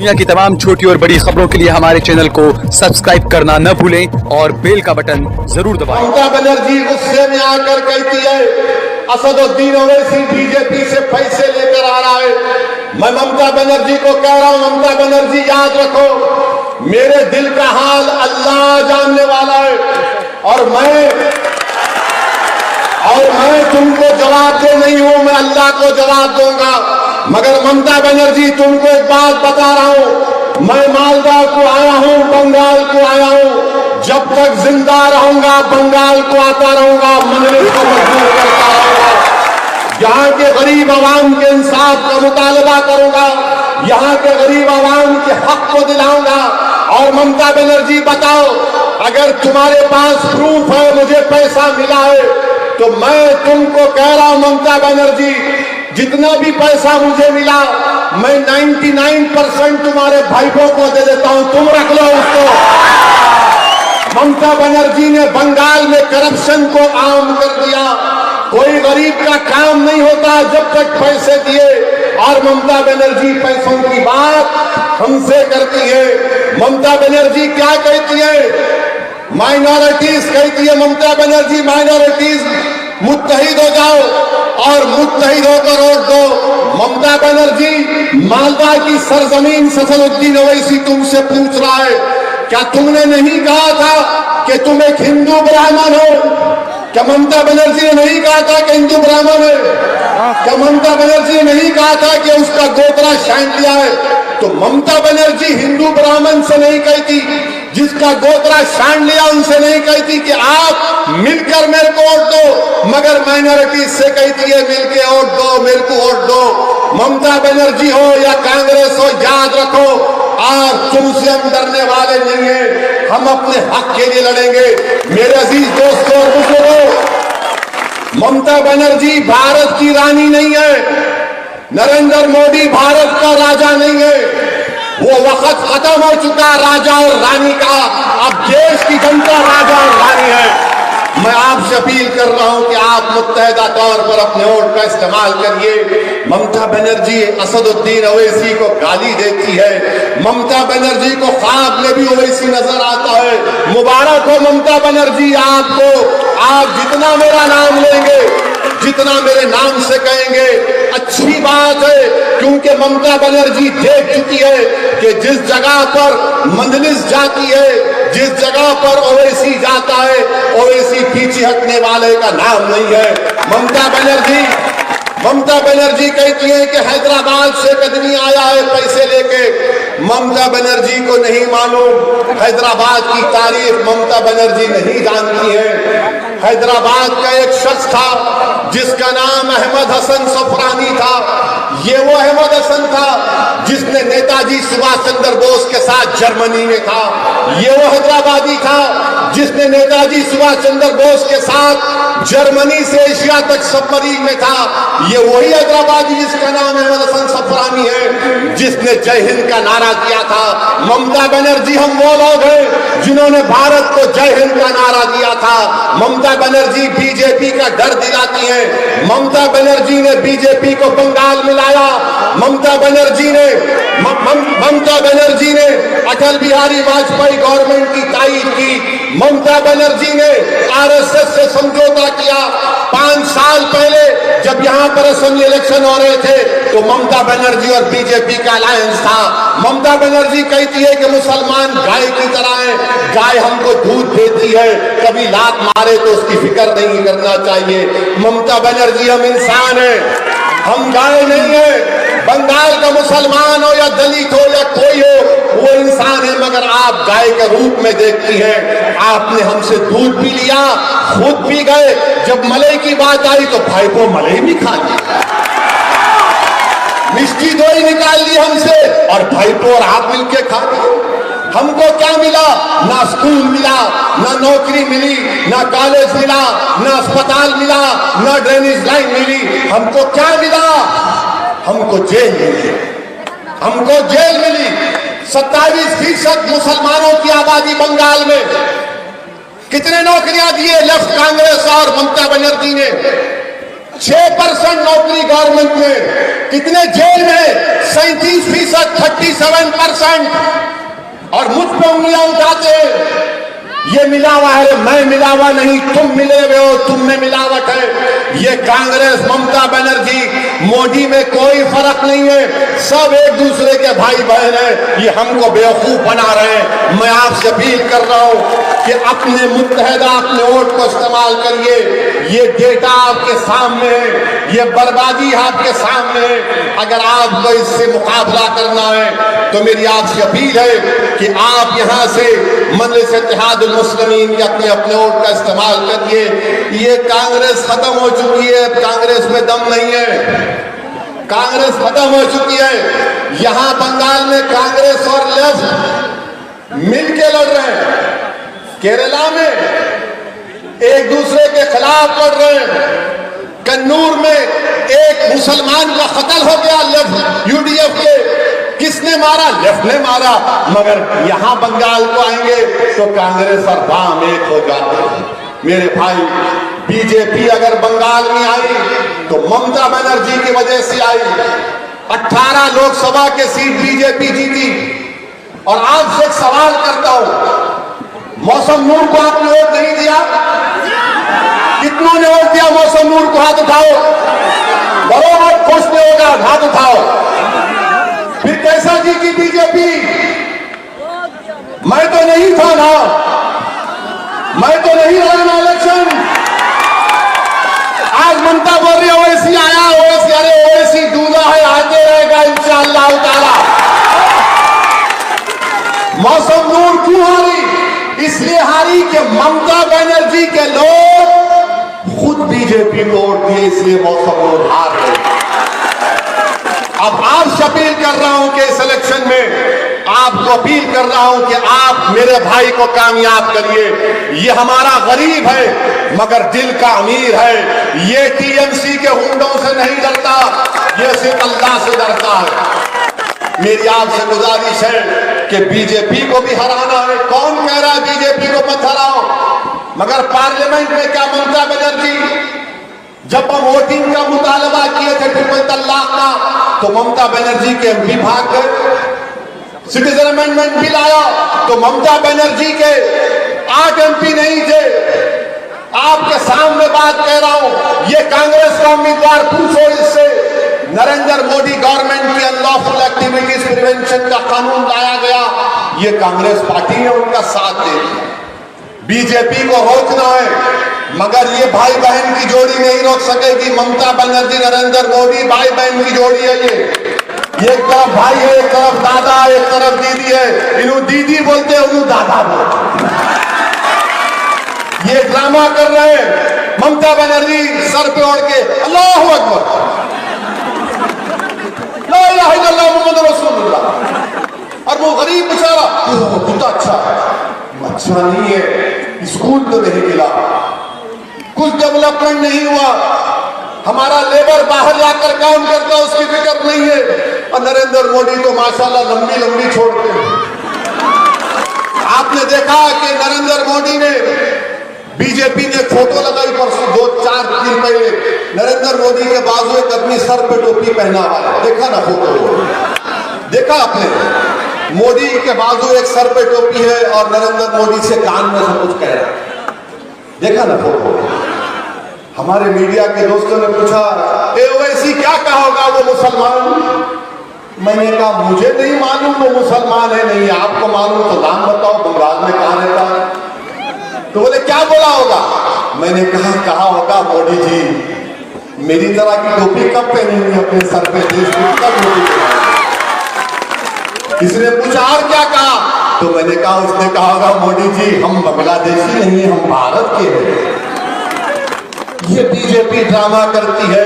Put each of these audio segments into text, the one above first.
दुनिया की तमाम छोटी और बड़ी खबरों के लिए हमारे चैनल को सब्सक्राइब करना न भूलें और बेल का बटन जरूर दबाएं। ममता बनर्जी गुस्से में आकर कहती है असदुद्दीन ओवैसी बीजेपी से पैसे लेकर आ रहा है। मैं ममता बनर्जी को कह रहा हूं, ममता बनर्जी याद रखो, मेरे दिल का हाल अल्लाह जानने वाला है और मैं तुमको जवाब दे नहीं हूं, मैं अल्लाह को जवाब दूंगा। मगर ममता बनर्जी तुमको एक बात बता रहा हूं, मैं मालदा को आया हूं, बंगाल को आया हूं, जब तक जिंदा रहूंगा बंगाल को आता रहूंगा, मंजलिस को मजबूर करता रहूंगा, यहाँ के गरीब आवाम के इंसाफ का मुतालबा करूंगा, यहाँ के गरीब आवाम के हक को दिलाऊंगा। और ममता बनर्जी बताओ, अगर तुम्हारे पास प्रूफ है मुझे पैसा मिला है तो मैं तुमको कह रहा हूं ममता बनर्जी, जितना भी पैसा मुझे मिला मैं 99% तुम्हारे भाइयों को दे देता हूं, तुम रख लो उसको। ममता बनर्जी ने बंगाल में करप्शन को आम कर दिया, कोई गरीब का काम नहीं होता जब तक पैसे दिए, और ममता बनर्जी पैसों की बात हमसे करती है। ममता बनर्जी क्या कहती है? माइनॉरिटीज कहती है ममता बनर्जी, माइनॉरिटीज मुत्तहिद हो जाओ और मुत्तहिद होकर वोट दो। ममता बनर्जी मालदा की सरजमीन असदुद्दीन ओवैसी तुमसे पूछ रहा है, क्या तुमने नहीं कहा था कि तुम एक हिंदू ब्राह्मण हो? क्या ममता बनर्जी ने नहीं कहा था कि हिंदू ब्राह्मण है? क्या ममता बनर्जी ने नहीं कहा था कि उसका गोत्रा छांट लिया है? तो ममता बनर्जी हिंदू ब्राह्मण से नहीं कहती, जिसका गोत्रा छांट लिया उनसे नहीं कहती कि आप मिलकर मेरे को वोट दो, मगर माइनॉरिटी से कहती है मिलके वोट दो, मेरे को वोट दो। ममता बनर्जी हो या कांग्रेस हो, याद रखो आज तुमसे हम डरने वाले नहीं है, हम अपने हक के लिए लड़ेंगे। मेरे अजीज दोस्तों और बुजुर्गों, ममता बनर्जी भारत की रानी नहीं है, नरेंद्र मोदी भारत का राजा नहीं है, वो वक्त खत्म हो चुका राजा और रानी का, अब देश की जनता राजा और रानी है। मैं आपसे अपील कर रहा हूं कि आप मुत्तहिदा तौर पर अपने वोट का इस्तेमाल करिए। ममता बनर्जी असदुद्दीन ओवैसी को गाली देती है, ममता बनर्जी को ख्वाब में भी ओवैसी नजर आता है। मुबारक हो ममता बनर्जी आपको, आप जितना मेरा नाम लेंगे, जितना मेरे नाम से कहेंगे अच्छी बात है, क्योंकि ममता बनर्जी देख चुकी है कि जिस जगह पर मंजलिस जाती है, जिस जगह पर ओवैसी जाता है, ओवैसी पीछे हटने वाले का नाम नहीं है। ममता बनर्जी कहती है कि हैदराबाद से एक आदमी आया है पैसे लेके, ममता बनर्जी को नहीं मालूम, हैदराबाद की तारीफ ममता बनर्जी नहीं जानती है। हैदराबाद का एक शख्स था जिसका नाम अहमद हसन सफरानी था, ये वो अहमद हसन था जिसने नेताजी सुभाष चंद्र बोस के साथ जर्मनी में था, ये वो हैदराबादी था जिसने नेताजी सुभाष चंद्र बोस के साथ जर्मनी से एशिया तक सबमरीन में था, ये वही हैदराबादी जिसका नाम अहमद हसन सफरानी है जिसने जय हिंद का नारा दिया था। ममता बनर्जी हम वो लोग हैं जिन्होंने भारत को जय हिंद का नारा दिया था। ममता बनर्जी बीजेपी का डर दिलाती है, ममता बनर्जी ने बीजेपी को बंगाल में लाया, ममता बनर्जी ने अटल बिहारी वाजपेयी गवर्नमेंट की तारीफ की, ममता बनर्जी ने आरएसएस से समझौता किया। 5 साल पहले जब यहाँ पर असेंबली इलेक्शन हो रहे थे तो ममता बनर्जी और बीजेपी का अलायंस था। ममता बनर्जी कहती है कि मुसलमान गाय की तरह है, गाय हमको दूध देती है, कभी लात मारे तो उसकी फिक्र नहीं करना चाहिए। ममता बनर्जी हम इंसान हैं, हम गाय नहीं है। बंगाल का मुसलमान हो या दलित हो या कोई हो, वो इंसान है, मगर आप गाय के रूप में देखती हैं। आपने हमसे दूध पी लिया, खुद पी गए, जब मलाई की बात आई तो भाई को मलाई भी खा लिया, मिष्टी दोई निकाल ली हमसे और भाई को और आप मिलके खा गए। हमको क्या मिला? ना स्कूल मिला, ना नौकरी मिली, ना कॉलेज मिला, ना अस्पताल मिला, ना ड्रेनेज लाइन मिली। हमको क्या मिला? हमको जेल मिली, हमको जेल मिली। 27% मुसलमानों की आबादी बंगाल में, कितने नौकरियां दिए लेफ्ट कांग्रेस और ममता बनर्जी ने? 6% नौकरी गवर्नमेंट में, कितने जेल में 37%, 37%। और मुझ पर उंगलियां उठाते हैं, ये मिलावा है, मैं मिलावा नहीं, तुम मिले हुए हो, तुम में मिलावट है। ये कांग्रेस, ममता बनर्जी, मोदी में कोई फर्क नहीं है, सब एक दूसरे के भाई बहन हैं। ये हमको बेवकूफ बना रहे हैं। मैं आपसे अपील कर रहा हूं कि अपने मुत्तहदा, अपने वोट को इस्तेमाल करिए। ये डेटा आपके सामने है, ये बर्बादी आपके सामने है। अगर आपको इससे मुकाबला करना है तो मेरी आपसे अपील है कि आप यहां से मजलिस इत्तेहादुल मुस्लिमीन के अपने अपने वोट का इस्तेमाल करिए। ये कांग्रेस खत्म हो चुकी है, कांग्रेस में दम नहीं है, कांग्रेस खत्म हो चुकी है। यहां बंगाल में कांग्रेस और लेफ्ट मिलके लड़ रहे हैं, केरला में एक दूसरे के खिलाफ लड़ रहे हैं। कन्नूर में एक मुसलमान का कत्ल हो गया लेफ्ट यूडीएफ के, किसने मारा? लेफ्ट ने मारा। मगर यहां बंगाल को आएंगे तो कांग्रेस और वाम एक हो जाते हैं। मेरे भाई, बीजेपी अगर बंगाल में आई तो ममता बनर्जी की वजह से आई। 18 लोकसभा के सीट बीजेपी जीती। और आपसे एक सवाल करता हूं, मौसम नूर को आपने वोट नहीं दिया? कितनों ने वोट दिया मौसम नूर को? हाथ उठाओ। बरोबर खुश नहीं होगा, हाथ उठाओ। फिर कैसा जीती बीजेपी? मैं तो नहीं था ना, मैं तो नहीं लड़ा ना इलेक्शन। आज ममता बोल रही है ओवैसी आया, ओवैसी, अरे ओवैसी दूल्हा है, आते रहेगा इंशाअल्लाह ताला। मौसम नूर क्यों हारी? इसलिए हारी कि ममता बनर्जी के लोग खुद बीजेपी को वोट दिए, इसलिए मौसम नूर हार गए। अब आपसे अपील कर रहा हूं कि इस इलेक्शन में आपको अपील कर रहा हूं कि आप मेरे भाई को कामयाब करिए। ये हमारा गरीब है मगर दिल का अमीर है। ये टीएमसी के हुंडों से नहीं डरता, ये सिर्फ अल्लाह से डरता है। मेरी आपसे गुजारिश है कि बीजेपी को भी हराना है। कौन कह रहा है बीजेपी को मत हराओ? मगर पार्लियामेंट में क्या ममता बनर्जी, जब हम वोटिंग का मुतालबा किए थे ट्रिपल तलाक का, तो ममता बनर्जी के एमपी भाग गए। सिटीजन अमेंडमेंट बिल आया तो ममता बनर्जी के 8 एमपी नहीं थे। आपके सामने बात कह रहा हूं, ये कांग्रेस का उम्मीदवार, पूछो इससे। नरेंद्र मोदी गवर्नमेंट की अनलॉफुल एक्टिविटीज प्रिवेंशन का कानून लाया गया, ये कांग्रेस पार्टी ने उनका साथ दे दिया। बीजेपी को रोकना है मगर ये भाई बहन की जोड़ी नहीं रोक सकेगी। ममता बनर्जी, नरेंद्र मोदी भाई बहन की जोड़ी है। ये एक तरफ भाई है, एक तरफ दादा, एक तरफ दीदी है। इन्हों दीदी बोलते हैं, उन्हों दादा बोलते हैं। ये ड्रामा कर रहे हैं। ममता बनर्जी सर पे ओढ़ के अल्लाहू अकबर, ला इलाहा इल्लल्लाह मुहम्मद रसूलुल्लाह। और वो गरीब बेचारा, कितना अच्छा अच्छा नहीं है, स्कूल तो नहीं मिला, कुछ डेवलपमेंट नहीं हुआ, हमारा लेबर बाहर जाकर काम करता उसकी फिक्र नहीं है। और नरेंद्र मोदी तो माशाल्लाह लंबी लंबी छोड़ते हैं। आपने देखा कि नरेंद्र मोदी ने, बीजेपी ने फोटो लगाई परसों 2-4 दिन पहले, नरेंद्र मोदी के बाजू एक आदमी सर पे टोपी पहना हुआ है, देखा ना फोटो? देखा आपने? मोदी के बाजू एक सर पे टोपी है और नरेंद्र मोदी से कान में सब कुछ कह रहा है, देखा ना फोटो? हमारे मीडिया के दोस्तों ने पूछा, ओवैसी क्या कहोगा वो मुसलमान? मैंने कहा मुझे नहीं मालूम वो मुसलमान है नहीं, आपको मालूम तो नाम बताओ, बंगाल में कहां रहता है? तो बोले क्या बोला होगा? मैंने कहा होगा मोदी जी मेरी तरह की टोपी कब पहनेंगे अपने सर पे, देश में कब टोपी? इसने पूछा और क्या कहा? तो मैंने कहा, उसने कहा होगा मोदी जी हम बांग्लादेशी नहीं है, हम भारत के हैं। ये बीजेपी ड्रामा करती है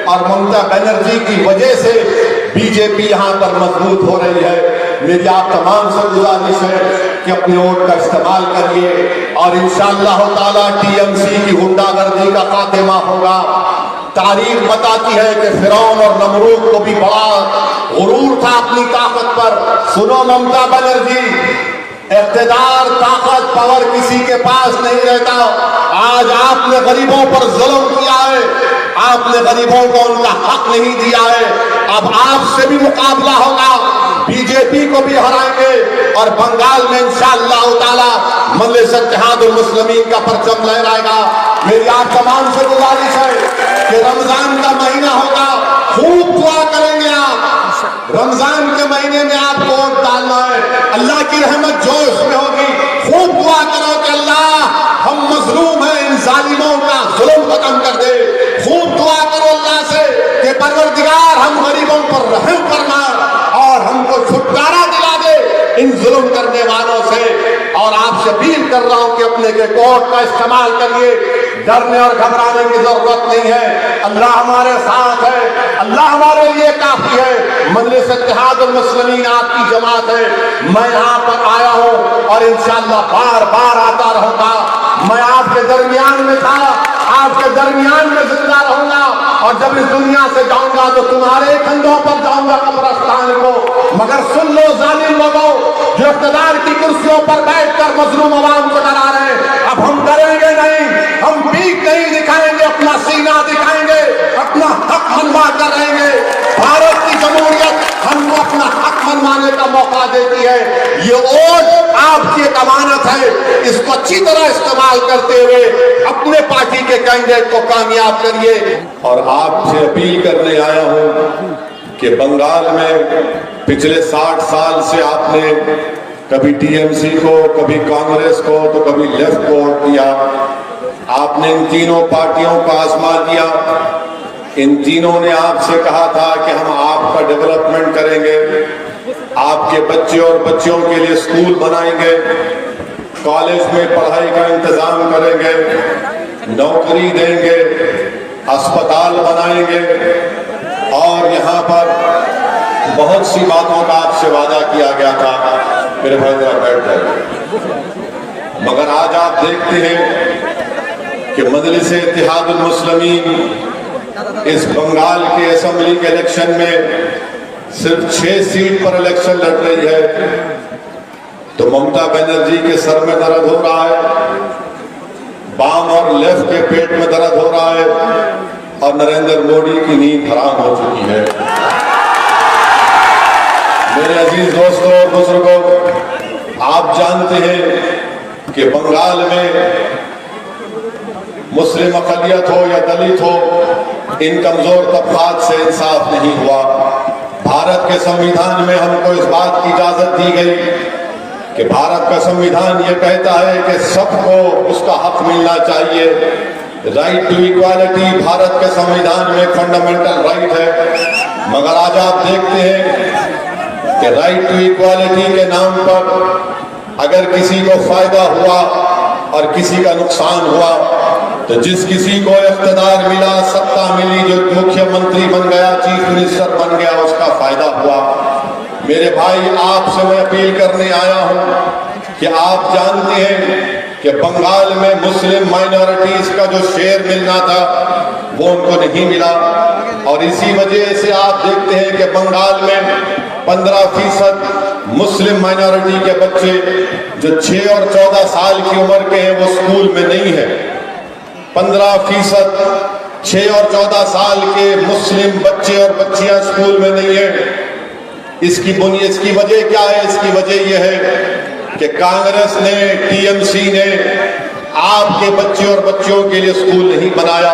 और ममता बनर्जी की वजह से बीजेपी यहां पर मजबूत हो रही है। मेरी आप तमाम से गुजारिश है कि अपने वोट का इस्तेमाल करिए और इंशाअल्लाह ताला टीएमसी की गुंडागर्दी का खात्मा होगा। तारीख बताती है कि फिरौन और नमरूद को भी बड़ा गुरूर था अपनी ताकत पर। सुनो ममता बनर्जी, इख्तिदार, ताकत, पावर किसी के पास नहीं रहता। आज आपने गरीबों पर जुल्म किया है, आपने गरीबों को उनका हक नहीं दिया है। अब आपसे भी मुकाबला होगा, बीजेपी को भी हराएंगे और बंगाल में इंशाअल्लाह ताला मजलिस इत्तेहादुल मुस्लिमीन का परचम लहराएगा। मेरी आप तमाम से गुजारिश है कि रमजान का महीना होगा, खूब दुआ करेंगे आप। रमजान के महीने में आपको वोट डालना है, अल्लाह की रहमत जोश में होगी। खूब दुआ करो कि अल्लाह हम मजलूम हैं, इन जालिमों का जुल्म खत्म कर दे। खूब दुआ करो अल्लाह से कि परवरदिगार हम गरीबों पर रहम करना और हमको छुटकारा दिला दे इन जुल्म करने वालों से। और आपसे अपील कर रहा हूं कि अपने के कोर्ट का इस्तेमाल करिए, डरने और घबराने की जरूरत नहीं है। अल्लाह हमारे साथ है, अल्लाह हमारे लिए काफी है। मजलिस इत्तेहादुल मुस्लिमीन आपकी जमात है। मैं यहाँ पर आया हूँ और इंशाअल्लाह बार बार आता रहूंगा। मैं आपके दरमियान में था, आपके दरमियान में जिंदा रहूंगा और जब इस दुनिया से जाऊंगा तो तुम्हारे कंधों पर जाऊंगा कब्रिस्तान को। मगर सुन लो जालिम लोगों, जो इख्तिदार की कुर्सियों पर बैठकर मजलूम अवाम को डरा रहे हैं, अब हम डरेंगे नहीं, हम पीठ नहीं दिखाएंगे, अपना सीना दिखाएंगे, अपना हक मनवा कर रहेंगे। भारत की जमहूरियत हमको अपना हक मनवाने का मौका देती है। ये वोट आपकी एक अमानत है, इसको अच्छी तरह इस्तेमाल करते हुए अपने पार्टी के कैंडिडेट को कामयाब करिए। और आपसे अपील करने आया हूं कि बंगाल में पिछले 60 साल से आपने कभी टीएमसी को, कभी कांग्रेस को, तो कभी लेफ्ट को वोट दिया। आपने इन तीनों पार्टियों का आजमा दिया। इन तीनों ने आपसे कहा था कि हम आपका डेवलपमेंट करेंगे, आपके बच्चे और बच्चियों के लिए स्कूल बनाएंगे, कॉलेज में पढ़ाई का इंतजाम करेंगे, नौकरी देंगे, अस्पताल बनाएंगे और यहाँ पर बहुत सी बातों का आपसे वादा किया गया था। मेरे भाई जरा बैठ जाइए। मगर आज आप देखते हैं कि मजलिस इत्तेहादुल मुस्लिमीन इस बंगाल के असेंबली के इलेक्शन में सिर्फ 6 सीट पर इलेक्शन लड़ रही है, तो ममता बनर्जी के सर में दर्द हो रहा है, बाम और लेफ्ट के पेट में दर्द हो रहा है और नरेंद्र मोदी की नींद हराम हो चुकी है। मेरे अजीज दोस्तों और बुजुर्गों, आप जानते हैं कि बंगाल में मुस्लिम अक़लियत हो या दलित हो, इन कमजोर तबकात से इंसाफ नहीं हुआ। भारत के संविधान में हमको इस बात की इजाजत दी गई कि भारत का संविधान ये कहता है कि सबको उसका हक मिलना चाहिए। राइट टू इक्वालिटी भारत के संविधान में फंडामेंटल राइट है। मगर आज आप देखते हैं कि राइट टू इक्वालिटी के नाम पर अगर किसी को फायदा हुआ और किसी का नुकसान हुआ, तो जिस किसी को इख्तिदार मिला, सत्ता मिली, जो मुख्यमंत्री बन गया, चीफ मिनिस्टर बन गया, उसका फायदा हुआ। मेरे भाई, आपसे मैं अपील करने आया हूं कि आप जानते हैं कि बंगाल में मुस्लिम माइनॉरिटीज का जो शेयर मिलना था वो उनको नहीं मिला और इसी वजह से आप देखते हैं कि बंगाल में 15% मुस्लिम माइनॉरिटी के बच्चे जो 6 और 14 साल की उम्र के हैं वो स्कूल में नहीं है। 15% 6 और 14 साल के मुस्लिम बच्चे और बच्चियां स्कूल में नहीं है। इसकी वजह क्या है? इसकी वजह यह है कि कांग्रेस ने, टीएमसी ने आपके बच्चे और बच्चियों के लिए स्कूल नहीं बनाया।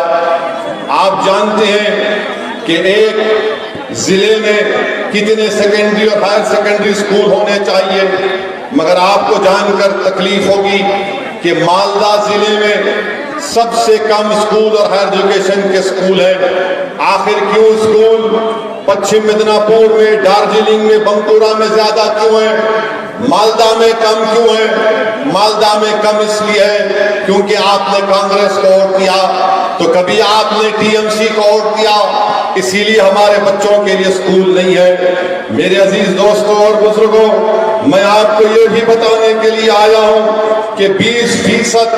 आप जानते हैं कि एक जिले में कितने सेकेंडरी और हायर सेकेंडरी स्कूल होने चाहिए, मगर आपको जानकर तकलीफ होगी कि मालदा जिले में सबसे कम स्कूल और हायर एजुकेशन के स्कूल है। आखिर क्यों स्कूल पश्चिम मिदनापुर में, दार्जिलिंग में, बंकुरा में ज्यादा क्यों है, मालदा में कम क्यों है? मालदा में कम इसलिए है क्योंकि आपने कांग्रेस को वोट दिया, तो कभी आपने टीएमसी को वोट दिया, इसीलिए हमारे बच्चों के लिए स्कूल नहीं है। मेरे अजीज दोस्तों और बुजुर्गों, मैं आपको ये भी बताने के लिए आया हूं कि 20%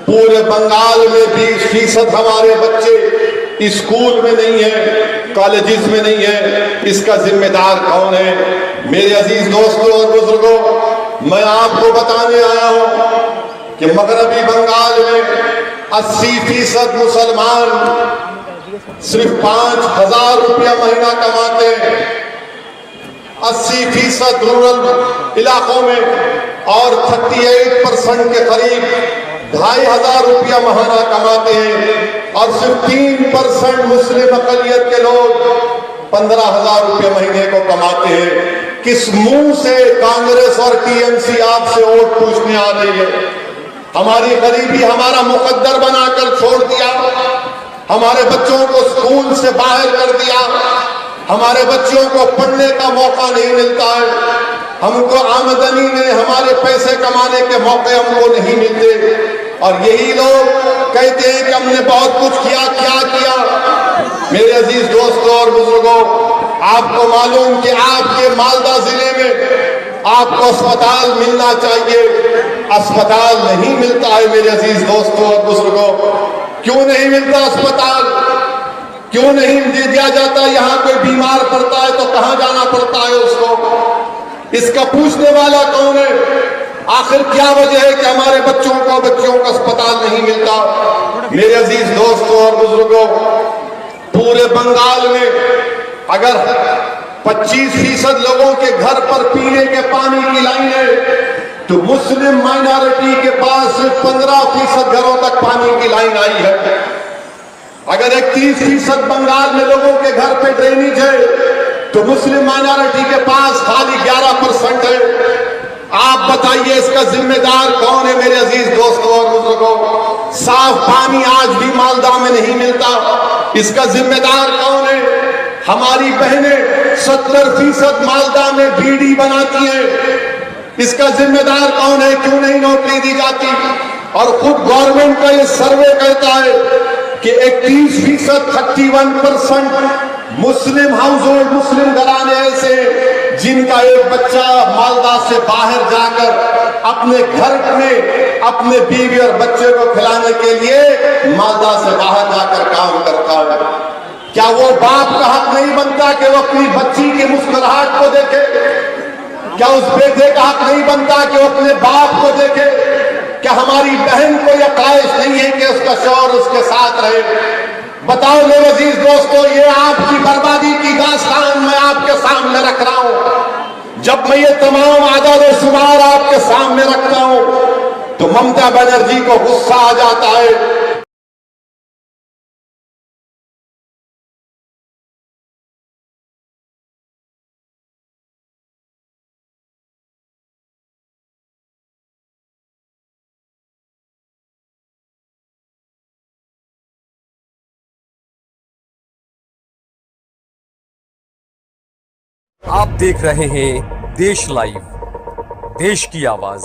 पूरे बंगाल में 20% हमारे बच्चे स्कूल में नहीं है, कॉलेजेस में नहीं है। इसका जिम्मेदार कौन है? मेरे अजीज दोस्तों और बुजुर्गों, मैं आपको बताने आया हूं कि मगरबी बंगाल में 80% मुसलमान सिर्फ 5,000 रुपया महीना कमाते हैं। 80% रूरल इलाकों में और 38% के करीब 2,500 रुपया महीना कमाते हैं और सिर्फ 3% मुस्लिम अकलियत के लोग 15,000 रुपये महीने को कमाते हैं। किस मुंह से कांग्रेस और टीएमसी आपसे वोट पूछने आ रही है? हमारी गरीबी हमारा मुकद्दर बनाकर छोड़ दिया, हमारे बच्चों को स्कूल से बाहर कर दिया, हमारे बच्चों को पढ़ने का मौका नहीं मिलता है, हमको आमदनी में हमारे पैसे कमाने के मौके हमको नहीं मिलते। और यही लोग कहते हैं कि हमने बहुत कुछ किया। क्या किया? मेरे अजीज दोस्तों और बुजुर्गों, आपको मालूम कि आपके मालदा जिले में आपको अस्पताल मिलना चाहिए, अस्पताल नहीं मिलता है। मेरे अजीज दोस्तों और बुजुर्गों, क्यों नहीं मिलता अस्पताल? क्यों नहीं दिया जाता? यहाँ कोई बीमार पड़ता है तो कहाँ जाना पड़ता है उसको? इसका पूछने वाला कौन है? आखिर क्या वजह है कि हमारे बच्चों को अस्पताल नहीं मिलता? मेरे अजीज दोस्तों और बुजुर्गों, पूरे बंगाल में अगर 25% लोगों के घर पर पीने के पानी की लाइन है तो मुस्लिम माइनॉरिटी के पास सिर्फ 15% घरों तक पानी की लाइन आई है। अगर 31% बंगाल में लोगों के घर पे ड्रेनेज है तो मुस्लिम माइनॉरिटी के पास खाली 11% है। आप बताइए इसका जिम्मेदार कौन है? मेरे अजीज दोस्तों और बुजुर्गों, साफ पानी आज भी मालदा में नहीं मिलता, इसका जिम्मेदार कौन है? हमारी बहनें 70% मालदा में बीड़ी बनाती हैं, इसका जिम्मेदार कौन है? क्यों नहीं नौकरी दी जाती? और खुद गवर्नमेंट का ये सर्वे कहता है कि 31% 31% मुस्लिम हाउस होल्ड, मुस्लिम घराने ऐसे जिनका एक बच्चा मालदा से बाहर जाकर अपने घर में अपने बीवी और बच्चे को खिलाने के लिए मालदा से बाहर जाकर काम करता है। क्या वो बाप का हक नहीं बनता कि वो अपनी बच्ची की मुस्कुराहट को देखे? क्या उस बेटे का हक नहीं बनता कि वो अपने बाप को देखे? क्या हमारी बहन को यह ख्वाहिश नहीं है कि उसका शौहर उसके साथ रहे? बताओ मेरे अजीज दोस्तों, ये आपकी बर्बादी की दास्तान मैं आपके सामने रख रहा हूं। जब मैं ये तमाम आदाद शुमार आपके सामने रखता हूं तो ममता बनर्जी को गुस्सा आ जाता है। आप देख रहे हैं देश लाइव, देश की आवाज।